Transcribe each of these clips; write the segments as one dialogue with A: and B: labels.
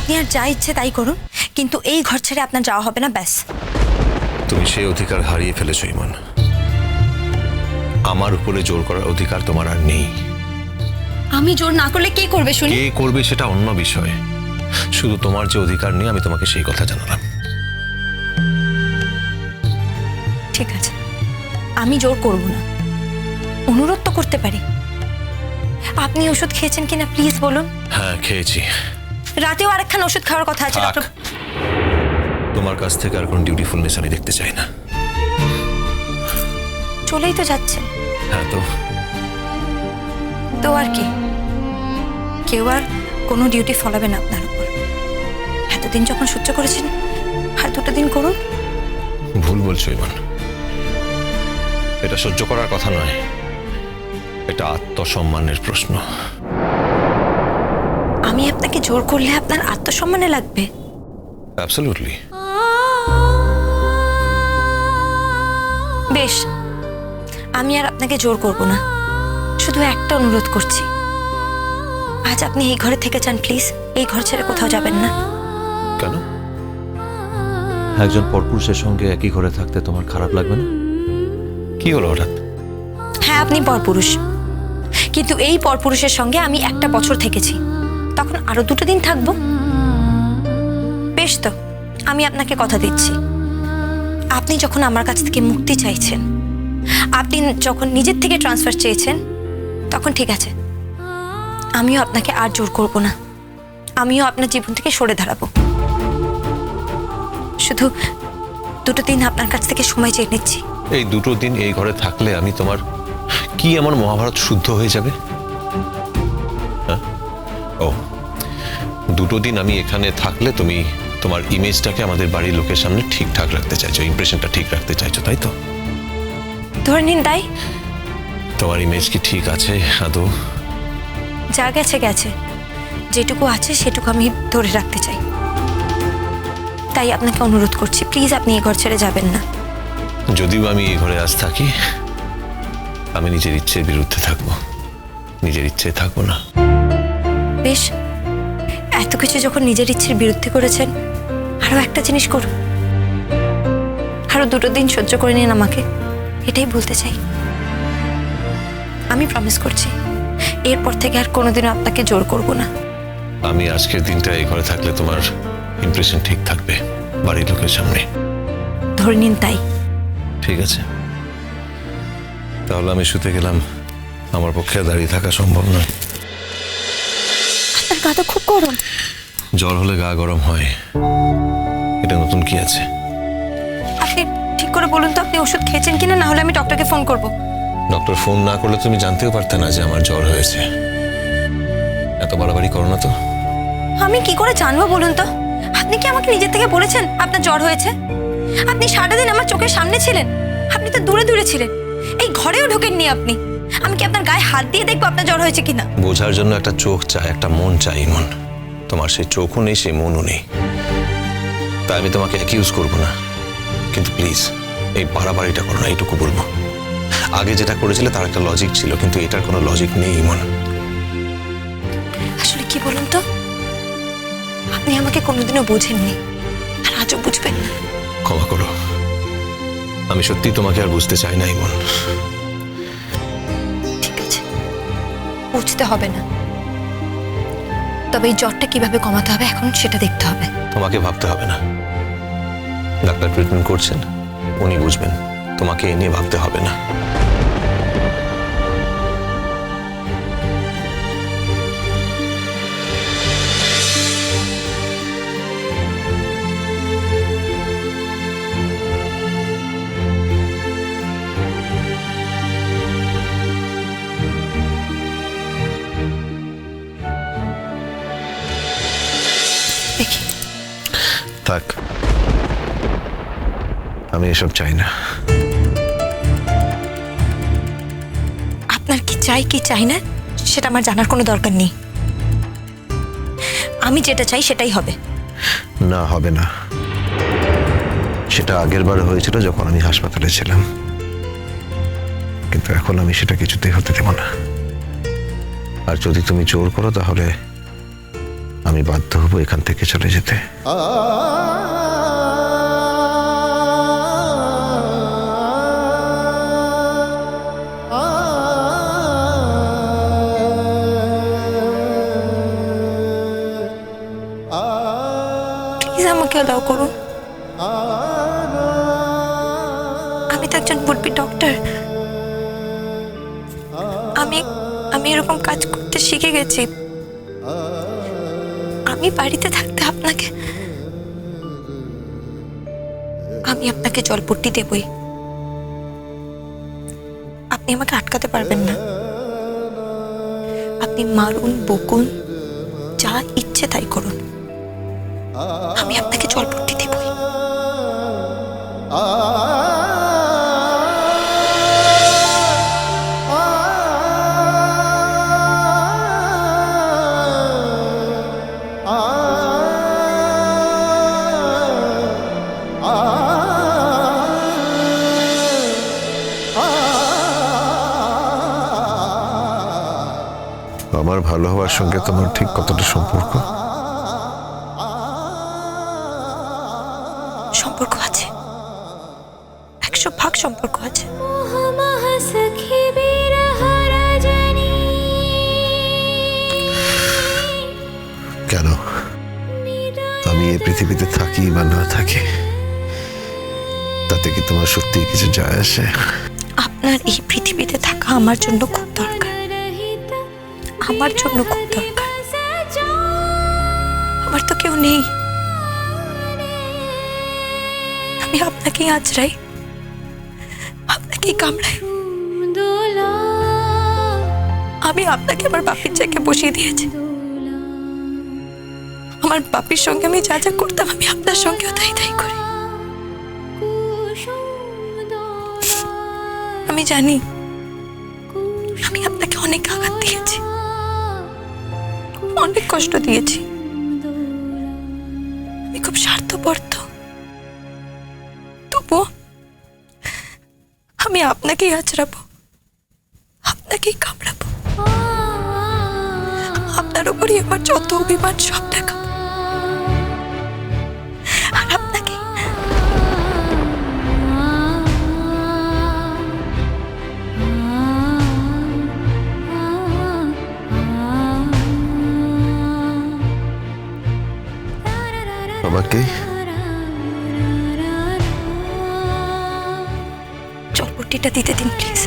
A: আপনি আর যা ইচ্ছে তাই করুন, কিন্তু এই ঘর ছেড়ে আপনার যাওয়া হবে না, ব্যাস।
B: তুমি সেই অধিকার হারিয়ে ফেলেছো ইমন। আমার উপরে জোর করার অধিকার তোমার আর নেই।
A: আমি জোর না করলে কে করবে শুনি?
B: কে করবে সেটা অন্য বিষয়, শুধু তোমার যে অধিকার নেই আমি তোমাকে সেই কথা জানালাম।
A: ঠিক আছে, আমি জোর করব না, অনুরোধ তো করতে পারি। আপনি ওষুধ খেয়েছেন কিনা প্লিজ বলুন।
B: হ্যাঁ খেয়েছি।
A: রাতেও আরেকখানা ওষুধ খাওয়ার কথা আছে
B: থাক।
A: ডক্টর।
B: তোমার কাছ থেকে আর কোনো ডিউটিফুলনেস আমি দেখতে চাই না।
A: চলেই তো যাচ্ছেন।
B: হ্যাঁ
A: তো আর কি, কেউ আর কোনো ডিউটি ফলাবে না আপনার উপর। এতদিন যখন সহ্য করেছেন, আর 2টা দিন করুন।
B: ভুল বলছো ইমন, এটা সহ্য করার কথা নয়, এটা আত্মসম্মানের প্রশ্ন।
A: আমি আপনাকে জোর করলে আপনার আত্মসম্মানে লাগবে?
B: অ্যাবসলিউটলি।
A: বেশ, আমি আর আপনাকে জোর করব না, শুধু একটা অনুরোধ করছি। আজ আপনি এই ঘরে থেকে যান প্লিজ, এই ঘর ছেড়ে কোথাও যাবেন না।
B: কেন?
C: একজন পরপুরুষের সঙ্গে একই ঘরে থাকতে তোমার খারাপ লাগবে না?
B: কি হলো হঠাৎ?
A: হ্যাঁ, আপনি পরপুরুষ, কিন্তু এই পরপুরুষের সঙ্গে আমি 1টা বছর থেকেছি, তখন আরো 2টো দিন থাকবো। বেশ, তো আমি আপনাকে কথা দিচ্ছি, আপনি যখন আমার কাছ থেকে মুক্তি চাইছেন, আপনি যখন নিজের থেকে ট্রান্সফার চেয়েছেন, তখন ঠিক আছে, আমিও আপনাকে আর জোর করব না, আমিও আপনার জীবন থেকে সরে দাঁড়াবো। শুধু 2টো দিন আপনার কাছ থেকে সময় চেয়ে নিচ্ছি।
B: এই 2টো দিন এই ঘরে থাকলে আমি তোমার কি এমন মহাভারত শুদ্ধ হয়ে যাবে? হ্যাঁ? ও, 2টো দিন আমি এখানে থাকলে তুমি তোমার ইমেজটাকে আমাদের বাড়ির লোকের সামনে ঠিকঠাক রাখতে চাইছো, ইমপ্রেশনটা ঠিক রাখতে চাইছো, তাই তো?
A: ধরে নিন তাই।
B: তোমার ইমেজ কি ঠিক আছে আদৌ?
A: যা গেছে গেছে, যেটুকু আছে সেটুকু আমি ধরে রাখতে চাই। তাই আপনাকে অনুরোধ করছি, প্লিজ আপনি এই ঘর ছেড়ে যাবেন না।
B: যদিও আমি এই ঘরে আজ থাকি, আমি নিজের ইচ্ছের বিরুদ্ধে থাকবো, নিজের ইচ্ছে থাকবো না।
A: বেশ, এত কিছু যখন নিজের ইচ্ছের বিরুদ্ধে করেছেন, আরো একটা জিনিস করুন, আরো 2টো দিন সহ্য করে নিন আমাকে, এটাই বলতে চাই। আমি প্রমিস করছি, এরপর থেকে আর কোনোদিনও আপনাকে জোর করব না।
B: আমি আজকের দিনটা এই ঘরে থাকলে তোমার ইমপ্রেশন ঠিক থাকবে বাড়ির লোকের সামনে।
A: ধরে নিন তাই।
B: ঠিক আছে, তাহলে আমি শুতে গেলাম, আমার পক্ষে আর দাঁড়িয়ে থাকা সম্ভব নয়।
A: আপনার গা তো খুব গরম।
B: জ্বর হলে গা গরম হয়, এটা নতুন কি আছে?
A: আপনি ঠিক করে বলুন তো, আপনি ওষুধ খেয়েছেন কিনা, না হলে আমি ডক্টরকে ফোন করব।
B: ডক্টর ফোন না করলে তুমি জানতেও পারতে না যে আমার জ্বর হয়েছে। এত বাড়াবাড়ি করো না তো।
A: আমি কি করে জানবো বলুন তো? আপনি কি আমাকে নিজের থেকে বলেছেন আপনার জ্বর হয়েছে? আপনি সারাদিন আমার চোখের সামনে ছিলেন, আপনি তো দূরে দূরে ছিলেন, এই ঘরেও ঢোকেননি আপনি। আমি কি আপনার গায়ে হাত দিয়ে দেখবো আপনার জ্বর হয়েছে কিনা?
B: বোঝার জন্য একটা চোখ চাই, একটা মন চাই মন। তোমার সেই চোখও নেই, সেই মনও নেই। তাই আমি তোমাকে অ্যাকিউজ করবো না, কিন্তু প্লিজ এই বাড়াবাড়িটা করো না, এইটুকু বলবো। আগে যেটা করেছিলে তার একটা লজিক ছিল, কিন্তু এটার কোনো লজিক নেই ইমন।
A: আসলে কি বলুন তো, আপনি আমাকে কোনোদিনও বোঝেননি, আর আজও বুঝবেন না।
B: ক্ষমা করো, আমি সত্যি তোমাকে আর বুঝতে চাই না ইমন।
A: ঠিক আছে, বুঝতে হবে না, তবে এই জ্বরটা কিভাবে কমাতে হবে এখন সেটা দেখতে হবে।
B: তোমাকে ভাবতে হবে না, ডাক্তার ট্রিটমেন্ট করছেন, উনি বুঝবেন, তোমাকে এ নিয়ে ভাবতে হবে না।
A: দেখি,
B: থাক, আমি এসব চাই না।
A: আপনার কি চাই কি চাই না সেটা আমার জানার কোনো দরকার নেই। আমি যেটা চাই সেটাই হবে।
B: না, হবে না। সেটা আগের বার হয়েছিল যখন আমি হাসপাতালে ছিলাম, কিন্তু এখন আমি সেটা কিছুতেই হতে দেব না। আর যদি তুমি জোর করো তাহলে আমি বাধ্য হব এখান থেকে চলে যেতে।
A: প্লিজ আমাকে অ্যালাউ করুন। আমি তো একজন বুড়বি ডক্টর। আমি আমি এরকম কাজ করতে শিখে গেছি। আমি বাড়িতে থাকতে আমি আপনাকে জলপট্টি দেবই। আপনি আমাকে আটকাতে পারবেন না। আপনি মারুন, বকুন, যা ইচ্ছে তাই করুন, আমি আপনাকে জলপট্টি দেবই।
B: আমার ভালো হওয়ার সঙ্গে তোমার ঠিক কতটা সম্পর্ক?
A: সম্পর্ক আছে, 100% সম্পর্ক আছে।
B: কেন? আমি এই পৃথিবীতে থাকি বা না থাকি তাতে কি তোমার সত্যি কিছু যায় আসে?
A: আপনার এই পৃথিবীতে থাকা আমার জন্য খুব দরকার, আমার জন্য খুব দরকার। আমার তো কেউ নেই। আমি আপনাকেই আঁচড়াই, আপনাকেই কামড়াই। আমি আপনাকে আমার বাপির জায়গায় বসিয়ে দিয়েছি। আমার বাপির সঙ্গে আমি যা যা করতাম আমি আপনার সঙ্গেও তাই তাই করি। আমি জানি আমি আপনাকে অনেক আঘাত দিয়েছি, অনেক কষ্ট দিয়েছি। আমি খুব স্বার্থপর তো, তবুও আমি আপনাকেই আঁচড়াবো, আপনাকেই কামড়াবো। আপনার উপরই আমার যত অভিমান সব দেখাবো। আর আপনাকে
B: আমাকে
A: জলপট্টিটা দিতে দিন প্লিজ।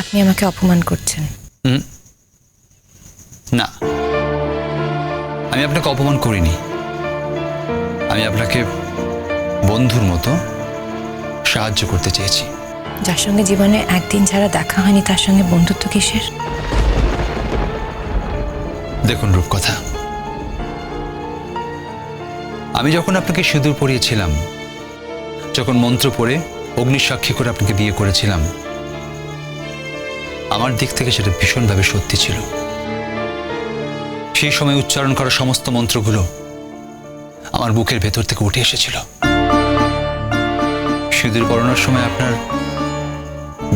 A: আপনি আমাকে অপমান করছেন।
D: না, আমি আপনাকে অপমান করিনি। আমি আপনাকে বন্ধুর মতো সাহায্য করতে চেয়েছি।
E: যার সঙ্গে জীবনে একদিন ছাড়া দেখা হয়নি তার সঙ্গে বন্ধুত্ব কিসের?
D: দেখুন রূপকথা, আমি যখন আপনাকে সিঁদুর পরিয়েছিলাম, যখন মন্ত্র পড়ে অগ্নিসাক্ষী করে আপনাকে বিয়ে করেছিলাম, আমার দিক থেকে সেটা ভীষণভাবে সত্যি ছিল। সেই সময় উচ্চারণ করা সমস্ত মন্ত্রগুলো আমার বুকের ভেতর থেকে উঠে এসেছিল। সিঁদুর পরানোর সময় আপনার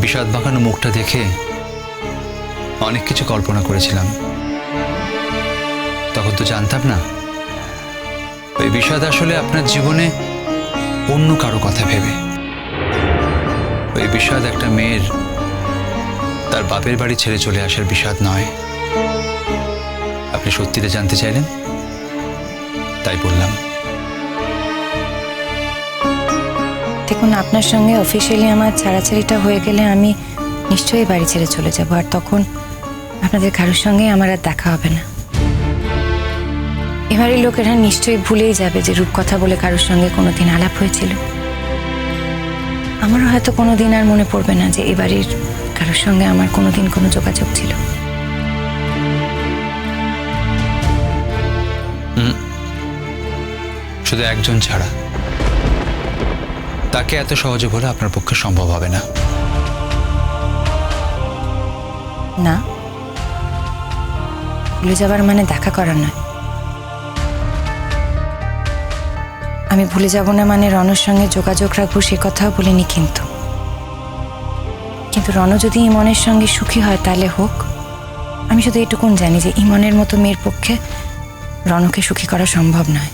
D: বিষাদ মাখানো মুখটা দেখে অনেক কিছু কল্পনা করেছিলাম। তখন তো জানতাম না ওই বিষাদ আসলে আপনার জীবনে অন্য কারো কথা ভেবে। ওই বিষাদ একটা মেয়ের তার বাপের বাড়ি ছেড়ে চলে আসার বিষাদ নয়। আপনি সত্যিটা জানতে চাইলেন, তাই বললাম।
E: দেখুন, আপনার সঙ্গে অফিসিয়ালি আমার ছাড়াছাড়িটা হয়ে গেলে আমি নিশ্চয়ই বাড়ি ছেড়ে চলে যাব, আর তখন আপনাদের কারোর সঙ্গে আমার আর দেখা হবে না। এবারের লোকেরা নিশ্চয়ই ভুলেই যাবে যে রূপকথা বলে কারোর সঙ্গে কোনোদিন আলাপ হয়েছিল। আমারও হয়তো কোনোদিন আর মনে পড়বে না যে এবারের কারোর সঙ্গে আমার কোনোদিন কোনো যোগাযোগ ছিল।
D: শুধু একজন ছাড়া, তাকে এত সহজে বলে আপনার পক্ষে সম্ভব হবে না।
E: না, ভুলে যাবার মানে দেখা করার নয়। আমি ভুলে যাব না মানে রণর সঙ্গে যোগাযোগ রাখবো সে কথাও বলিনি, কিন্তু রণ যদি ইমনের সঙ্গে সুখী হয় তাহলে হোক। আমি শুধু এটুকুন জানি যে ইমনের মতো মেয়ের পক্ষে রণকে সুখী করা সম্ভব নয়।